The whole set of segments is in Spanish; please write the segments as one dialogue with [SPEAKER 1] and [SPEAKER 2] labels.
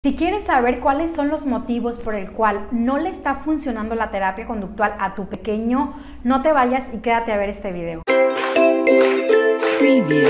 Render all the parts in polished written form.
[SPEAKER 1] Si quieres saber cuáles son los motivos por el cual no le está funcionando la terapia conductual a tu pequeño, no te vayas y quédate a ver este video.
[SPEAKER 2] Preview.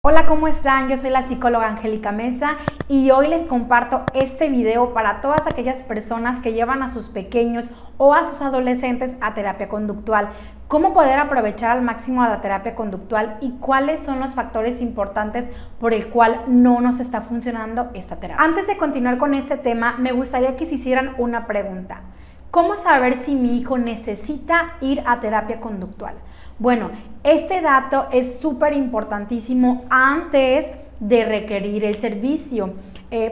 [SPEAKER 1] Hola, ¿cómo están? Yo soy la psicóloga Angélica Mesa y hoy les comparto este video para todas aquellas personas que llevan a sus pequeños o a sus adolescentes a terapia conductual. Cómo poder aprovechar al máximo la terapia conductual y cuáles son los factores importantes por el cual no nos está funcionando esta terapia. Antes de continuar con este tema, me gustaría que se hicieran una pregunta. ¿Cómo saber si mi hijo necesita ir a terapia conductual? Bueno, este dato es súper importantísimo antes de requerir el servicio.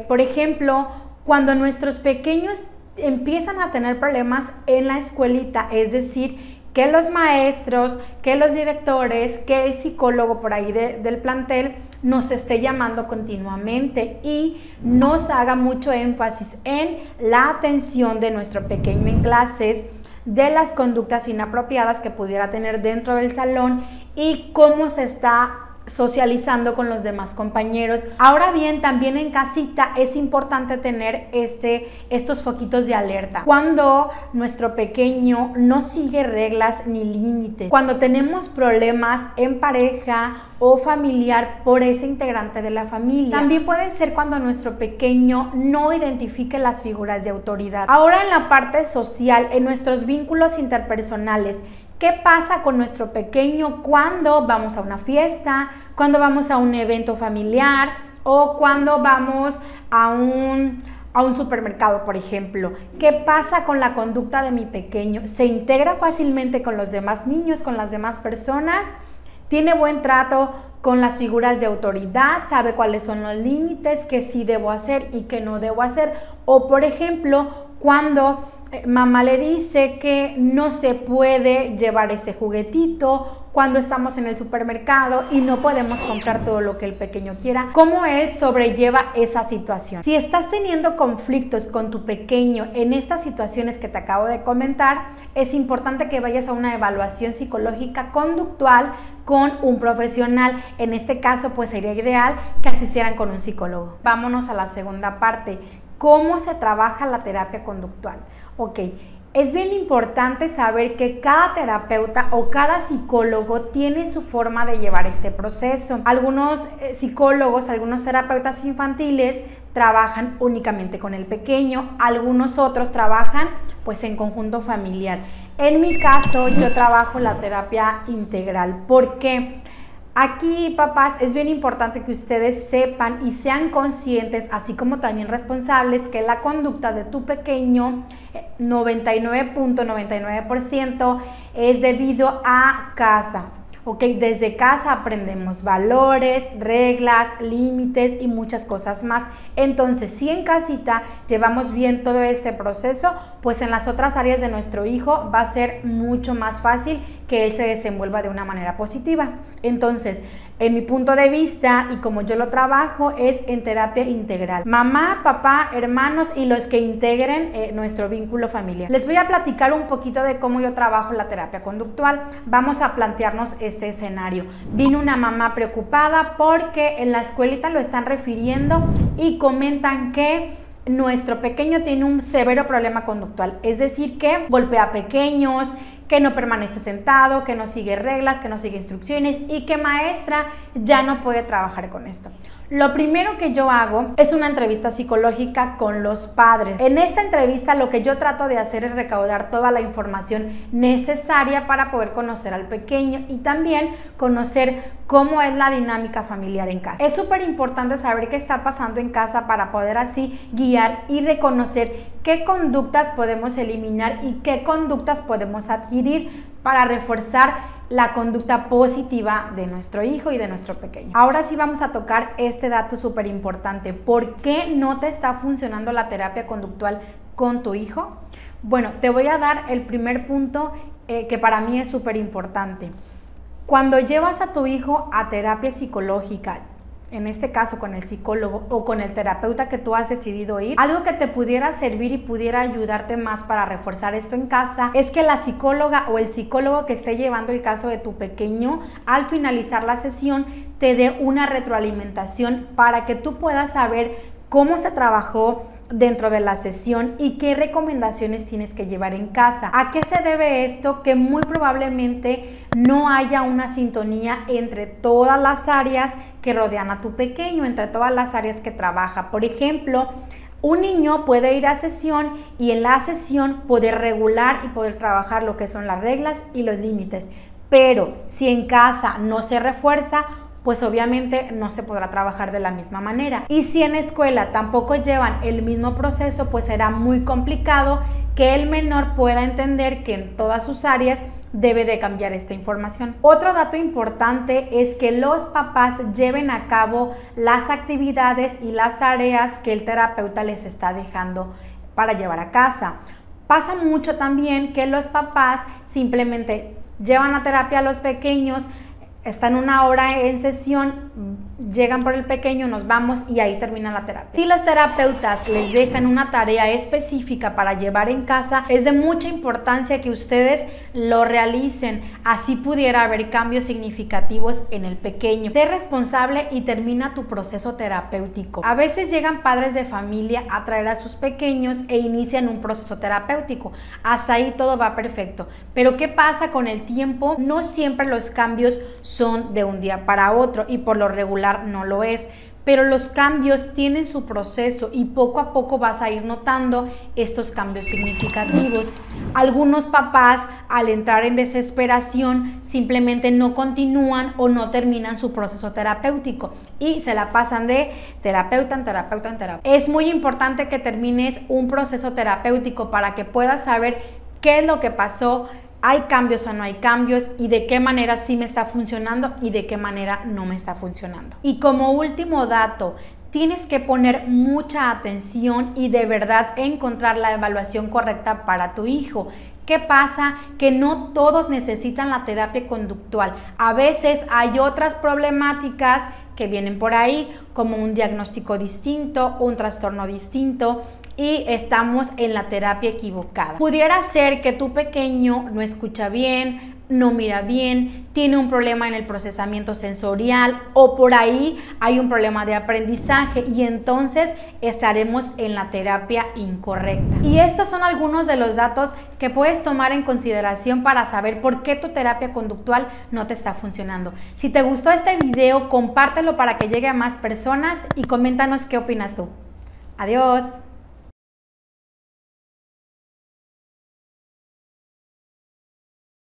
[SPEAKER 1] Por ejemplo, cuando nuestros pequeños empiezan a tener problemas en la escuelita, es decir, que los maestros, que los directores, que el psicólogo por ahí del plantel nos esté llamando continuamente y nos haga mucho énfasis en la atención de nuestro pequeño en clases, de las conductas inapropiadas que pudiera tener dentro del salón y cómo se está socializando con los demás compañeros. Ahora bien, también en casita es importante tener estos foquitos de alerta. Cuando nuestro pequeño no sigue reglas ni límites, cuando tenemos problemas en pareja o familiar por ese integrante de la familia. También puede ser cuando nuestro pequeño no identifique las figuras de autoridad. Ahora en la parte social, en nuestros vínculos interpersonales, ¿qué pasa con nuestro pequeño cuando vamos a una fiesta, cuando vamos a un evento familiar o cuando vamos a un supermercado, por ejemplo? ¿Qué pasa con la conducta de mi pequeño? ¿Se integra fácilmente con los demás niños, con las demás personas? ¿Tiene buen trato con las figuras de autoridad? ¿Sabe cuáles son los límites? ¿Qué sí debo hacer y qué no debo hacer? O, por ejemplo, cuando mamá le dice que no se puede llevar ese juguetito cuando estamos en el supermercado y no podemos comprar todo lo que el pequeño quiera. ¿Cómo él sobrelleva esa situación? Si estás teniendo conflictos con tu pequeño en estas situaciones que te acabo de comentar, es importante que vayas a una evaluación psicológica conductual con un profesional. En este caso, pues sería ideal que asistieran con un psicólogo. Vámonos a la segunda parte. ¿Cómo se trabaja la terapia conductual? Ok, es bien importante saber que cada terapeuta o cada psicólogo tiene su forma de llevar este proceso. Algunos psicólogos, algunos terapeutas infantiles trabajan únicamente con el pequeño, algunos otros trabajan pues en conjunto familiar. En mi caso, yo trabajo la terapia integral. ¿Por qué? Aquí, papás, es bien importante que ustedes sepan y sean conscientes, así como también responsables, que la conducta de tu pequeño, 99.99% es debido a casa. ¿Ok? Desde casa aprendemos valores, reglas, límites y muchas cosas más. Entonces, si en casita llevamos bien todo este proceso, pues en las otras áreas de nuestro hijo va a ser mucho más fácil que él se desenvuelva de una manera positiva. Entonces, en mi punto de vista y como yo lo trabajo es en terapia integral. Mamá, papá, hermanos y los que integren nuestro vínculo familiar. Les voy a platicar un poquito de cómo yo trabajo la terapia conductual. Vamos a plantearnos este escenario. Vino una mamá preocupada porque en la escuelita lo están refiriendo y comentan que nuestro pequeño tiene un severo problema conductual, es decir, que golpea a pequeños, que no permanece sentado, que no sigue reglas, que no sigue instrucciones y que maestra ya no puede trabajar con esto. Lo primero que yo hago es una entrevista psicológica con los padres. En esta entrevista lo que yo trato de hacer es recaudar toda la información necesaria para poder conocer al pequeño y también conocer cómo es la dinámica familiar en casa. Es súper importante saber qué está pasando en casa para poder así guiar y reconocer qué conductas podemos eliminar y qué conductas podemos adquirir para reforzar la conducta positiva de nuestro hijo y de nuestro pequeño. Ahora sí vamos a tocar este dato súper importante. ¿Por qué no te está funcionando la terapia conductual con tu hijo? Bueno, te voy a dar el primer punto que para mí es súper importante. Cuando llevas a tu hijo a terapia psicológica, en este caso con el psicólogo o con el terapeuta que tú has decidido ir, algo que te pudiera servir y pudiera ayudarte más para reforzar esto en casa es que la psicóloga o el psicólogo que esté llevando el caso de tu pequeño, al finalizar la sesión, te dé una retroalimentación para que tú puedas saber cómo se trabajó dentro de la sesión y qué recomendaciones tienes que llevar en casa. ¿A qué se debe esto? Que muy probablemente no haya una sintonía entre todas las áreas que rodean a tu pequeño, entre todas las áreas que trabaja. Por ejemplo, un niño puede ir a sesión y en la sesión poder regular y poder trabajar lo que son las reglas y los límites, pero si en casa no se refuerza, pues obviamente no se podrá trabajar de la misma manera. Y si en escuela tampoco llevan el mismo proceso, pues será muy complicado que el menor pueda entender que en todas sus áreas debe de cambiar esta información. Otro dato importante es que los papás lleven a cabo las actividades y las tareas que el terapeuta les está dejando para llevar a casa. Pasa mucho también que los papás simplemente llevan a terapia a los pequeños, están una hora en sesión, llegan por el pequeño, nos vamos y ahí termina la terapia. Si los terapeutas les dejan una tarea específica para llevar en casa, es de mucha importancia que ustedes lo realicen, así pudiera haber cambios significativos en el pequeño. Sé responsable y termina tu proceso terapéutico. A veces llegan padres de familia a traer a sus pequeños e inician un proceso terapéutico. Hasta ahí todo va perfecto. Pero ¿qué pasa con el tiempo? No siempre los cambios son de un día para otro y por lo regular no lo es, pero los cambios tienen su proceso y poco a poco vas a ir notando estos cambios significativos. Algunos papás al entrar en desesperación simplemente no continúan o no terminan su proceso terapéutico y se la pasan de terapeuta en terapeuta en terapeuta. Es muy importante que termines un proceso terapéutico para que puedas saber qué es lo que pasó, hay cambios o no hay cambios y de qué manera sí me está funcionando y de qué manera no me está funcionando. Y como último dato, tienes que poner mucha atención y de verdad encontrar la evaluación correcta para tu hijo. ¿Qué pasa? Que no todos necesitan la terapia conductual. A veces hay otras problemáticas que vienen por ahí, como un diagnóstico distinto, un trastorno distinto, y estamos en la terapia equivocada. Pudiera ser que tu pequeño no escucha bien, no mira bien, tiene un problema en el procesamiento sensorial o por ahí hay un problema de aprendizaje y entonces estaremos en la terapia incorrecta. Y estos son algunos de los datos que puedes tomar en consideración para saber por qué tu terapia conductual no te está funcionando. Si te gustó este video, compártelo para que llegue a más personas y coméntanos qué opinas tú. Adiós.